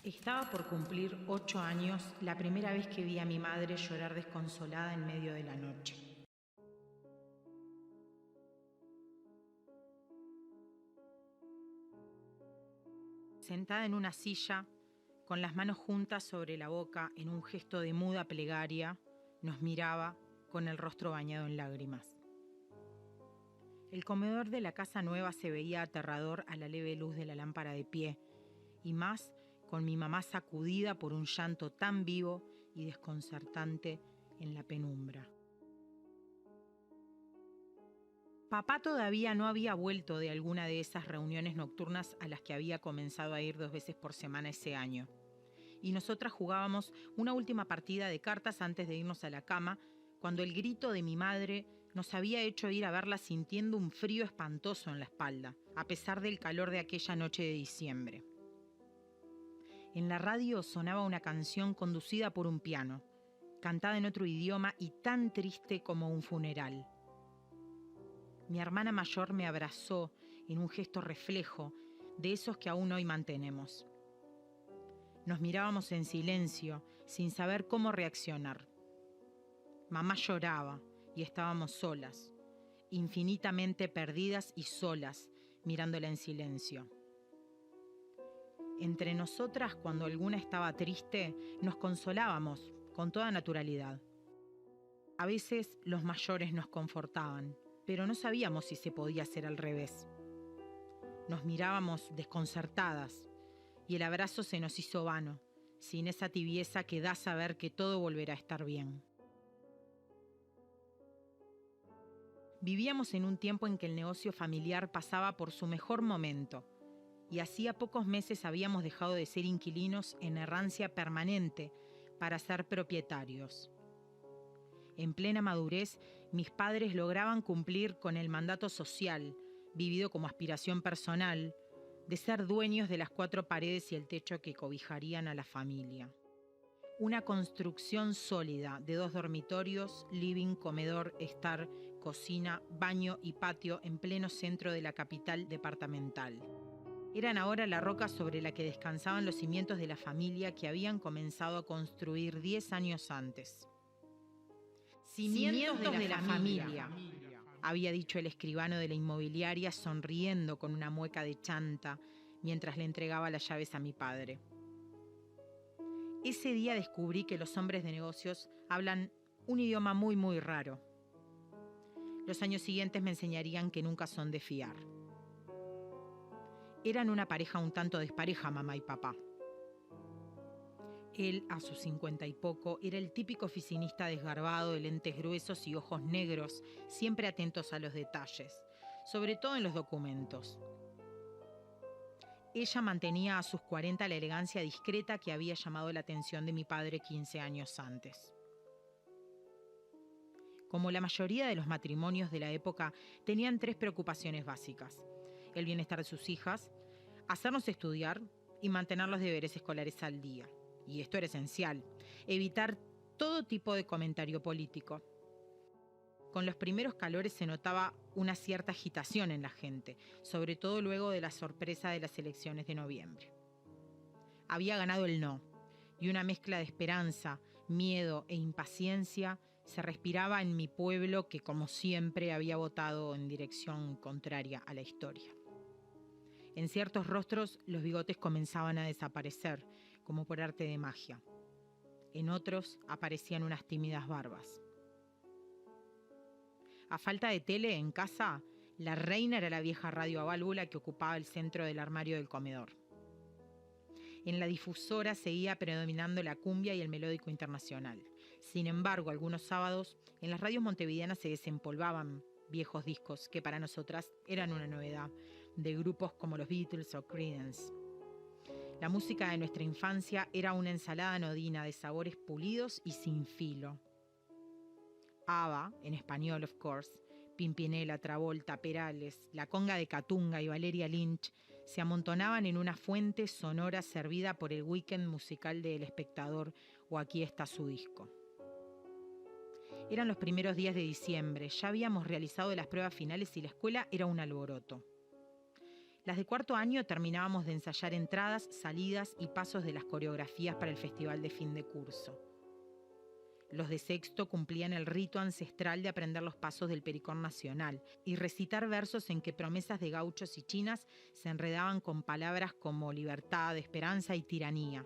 Estaba por cumplir 8 años la primera vez que vi a mi madre llorar desconsolada en medio de la noche. Sentada en una silla, con las manos juntas sobre la boca en un gesto de muda plegaria, nos miraba con el rostro bañado en lágrimas. El comedor de la casa nueva se veía aterrador a la leve luz de la lámpara de pie, y más con mi mamá sacudida por un llanto tan vivo y desconcertante en la penumbra. Papá todavía no había vuelto de alguna de esas reuniones nocturnas a las que había comenzado a ir 2 veces por semana ese año. Y nosotras jugábamos una última partida de cartas antes de irnos a la cama, cuando el grito de mi madre nos había hecho ir a verla sintiendo un frío espantoso en la espalda, a pesar del calor de aquella noche de diciembre. En la radio sonaba una canción conducida por un piano, cantada en otro idioma y tan triste como un funeral. Mi hermana mayor me abrazó en un gesto reflejo de esos que aún hoy mantenemos. Nos mirábamos en silencio, sin saber cómo reaccionar. Mamá lloraba y estábamos solas, infinitamente perdidas y solas, mirándola en silencio. Entre nosotras, cuando alguna estaba triste, nos consolábamos con toda naturalidad. A veces los mayores nos confortaban, pero no sabíamos si se podía hacer al revés. Nos mirábamos desconcertadas y el abrazo se nos hizo vano, sin esa tibieza que da saber que todo volverá a estar bien. Vivíamos en un tiempo en que el negocio familiar pasaba por su mejor momento, y hacía pocos meses habíamos dejado de ser inquilinos en errancia permanente para ser propietarios. En plena madurez, mis padres lograban cumplir con el mandato social, vivido como aspiración personal, de ser dueños de las 4 paredes y el techo que cobijarían a la familia. Una construcción sólida de 2 dormitorios, living, comedor, estar, cocina, baño y patio en pleno centro de la capital departamental. Eran ahora la roca sobre la que descansaban los cimientos de la familia que habían comenzado a construir 10 años antes. Cimientos de la familia, había dicho el escribano de la inmobiliaria sonriendo con una mueca de chanta mientras le entregaba las llaves a mi padre. Ese día descubrí que los hombres de negocios hablan un idioma muy, muy raro. Los años siguientes me enseñarían que nunca son de fiar. Eran una pareja un tanto despareja, mamá y papá. Él, a sus 50 y poco, era el típico oficinista desgarbado de lentes gruesos y ojos negros, siempre atentos a los detalles, sobre todo en los documentos. Ella mantenía a sus 40 la elegancia discreta que había llamado la atención de mi padre 15 años antes. Como la mayoría de los matrimonios de la época, tenían 3 preocupaciones básicas: el bienestar de sus hijas, hacernos estudiar y mantener los deberes escolares al día. Y esto era esencial, evitar todo tipo de comentario político. Con los primeros calores se notaba una cierta agitación en la gente, sobre todo luego de la sorpresa de las elecciones de noviembre. Había ganado el no, y una mezcla de esperanza, miedo e impaciencia se respiraba en mi pueblo que, como siempre, había votado en dirección contraria a la historia. En ciertos rostros los bigotes comenzaban a desaparecer, como por arte de magia. En otros aparecían unas tímidas barbas. A falta de tele en casa, la reina era la vieja radio a válvula que ocupaba el centro del armario del comedor. En la difusora seguía predominando la cumbia y el melódico internacional. Sin embargo, algunos sábados, en las radios montevideanas se desempolvaban viejos discos que para nosotras eran una novedad, de grupos como los Beatles o Creedence. La música de nuestra infancia era una ensalada anodina de sabores pulidos y sin filo. ABBA, en español of course, Pimpinela, Travolta, Perales, la conga de Catunga y Valeria Lynch se amontonaban en una fuente sonora servida por el weekend musical de El Espectador o Aquí está su disco. Eran los primeros días de diciembre, ya habíamos realizado las pruebas finales y la escuela era un alboroto. Las de cuarto año terminábamos de ensayar entradas, salidas y pasos de las coreografías para el festival de fin de curso. Los de sexto cumplían el rito ancestral de aprender los pasos del pericón nacional y recitar versos en que promesas de gauchos y chinas se enredaban con palabras como libertad, esperanza y tiranía.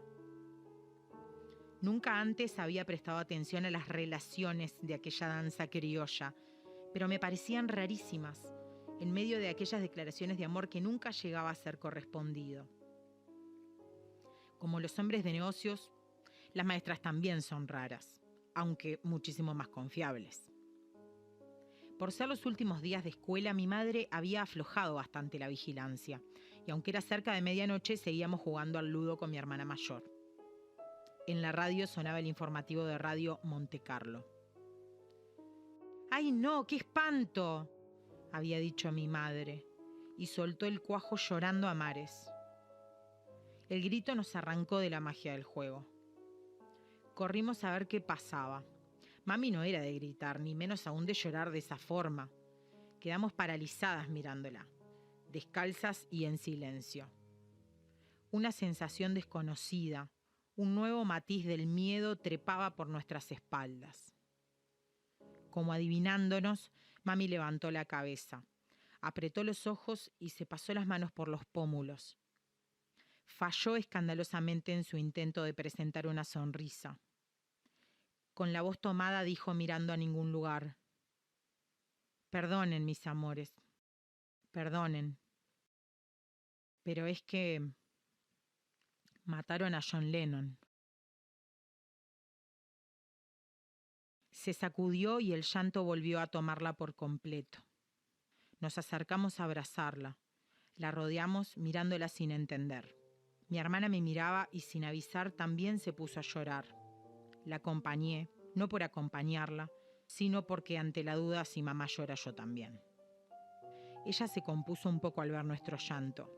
Nunca antes había prestado atención a las relaciones de aquella danza criolla, pero me parecían rarísimas, en medio de aquellas declaraciones de amor que nunca llegaba a ser correspondido. Como los hombres de negocios, las maestras también son raras, aunque muchísimo más confiables. Por ser los últimos días de escuela, mi madre había aflojado bastante la vigilancia, y aunque era cerca de medianoche, seguíamos jugando al ludo con mi hermana mayor. En la radio sonaba el informativo de Radio Monte Carlo. ¡Ay no, qué espanto!, había dicho mi madre, y soltó el cuajo llorando a mares. El grito nos arrancó de la magia del juego. Corrimos a ver qué pasaba. Mami no era de gritar, ni menos aún de llorar de esa forma. Quedamos paralizadas mirándola, descalzas y en silencio. Una sensación desconocida, un nuevo matiz del miedo trepaba por nuestras espaldas. Como adivinándonos, mami levantó la cabeza, apretó los ojos y se pasó las manos por los pómulos. Falló escandalosamente en su intento de presentar una sonrisa. Con la voz tomada dijo mirando a ningún lugar: «Perdonen, mis amores, perdonen. Pero es que mataron a John Lennon». Se sacudió y el llanto volvió a tomarla por completo. Nos acercamos a abrazarla. La rodeamos mirándola sin entender. Mi hermana me miraba y sin avisar también se puso a llorar. La acompañé, no por acompañarla, sino porque ante la duda si mamá llora yo también. Ella se compuso un poco al ver nuestro llanto.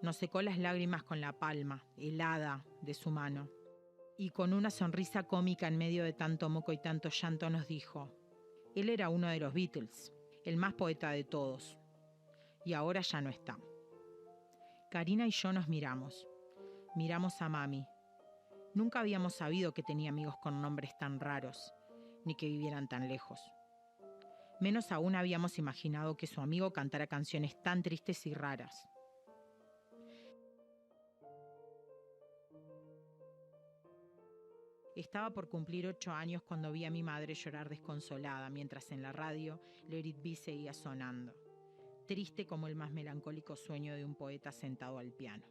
Nos secó las lágrimas con la palma, helada, de su mano. Y con una sonrisa cómica en medio de tanto moco y tanto llanto nos dijo: él era uno de los Beatles, el más poeta de todos. Y ahora ya no está. Karina y yo nos miramos. Miramos a mami. Nunca habíamos sabido que tenía amigos con nombres tan raros, ni que vivieran tan lejos. Menos aún habíamos imaginado que su amigo cantara canciones tan tristes y raras. Estaba por cumplir 8 años cuando vi a mi madre llorar desconsolada mientras en la radio Let It Be seguía sonando, triste como el más melancólico sueño de un poeta sentado al piano.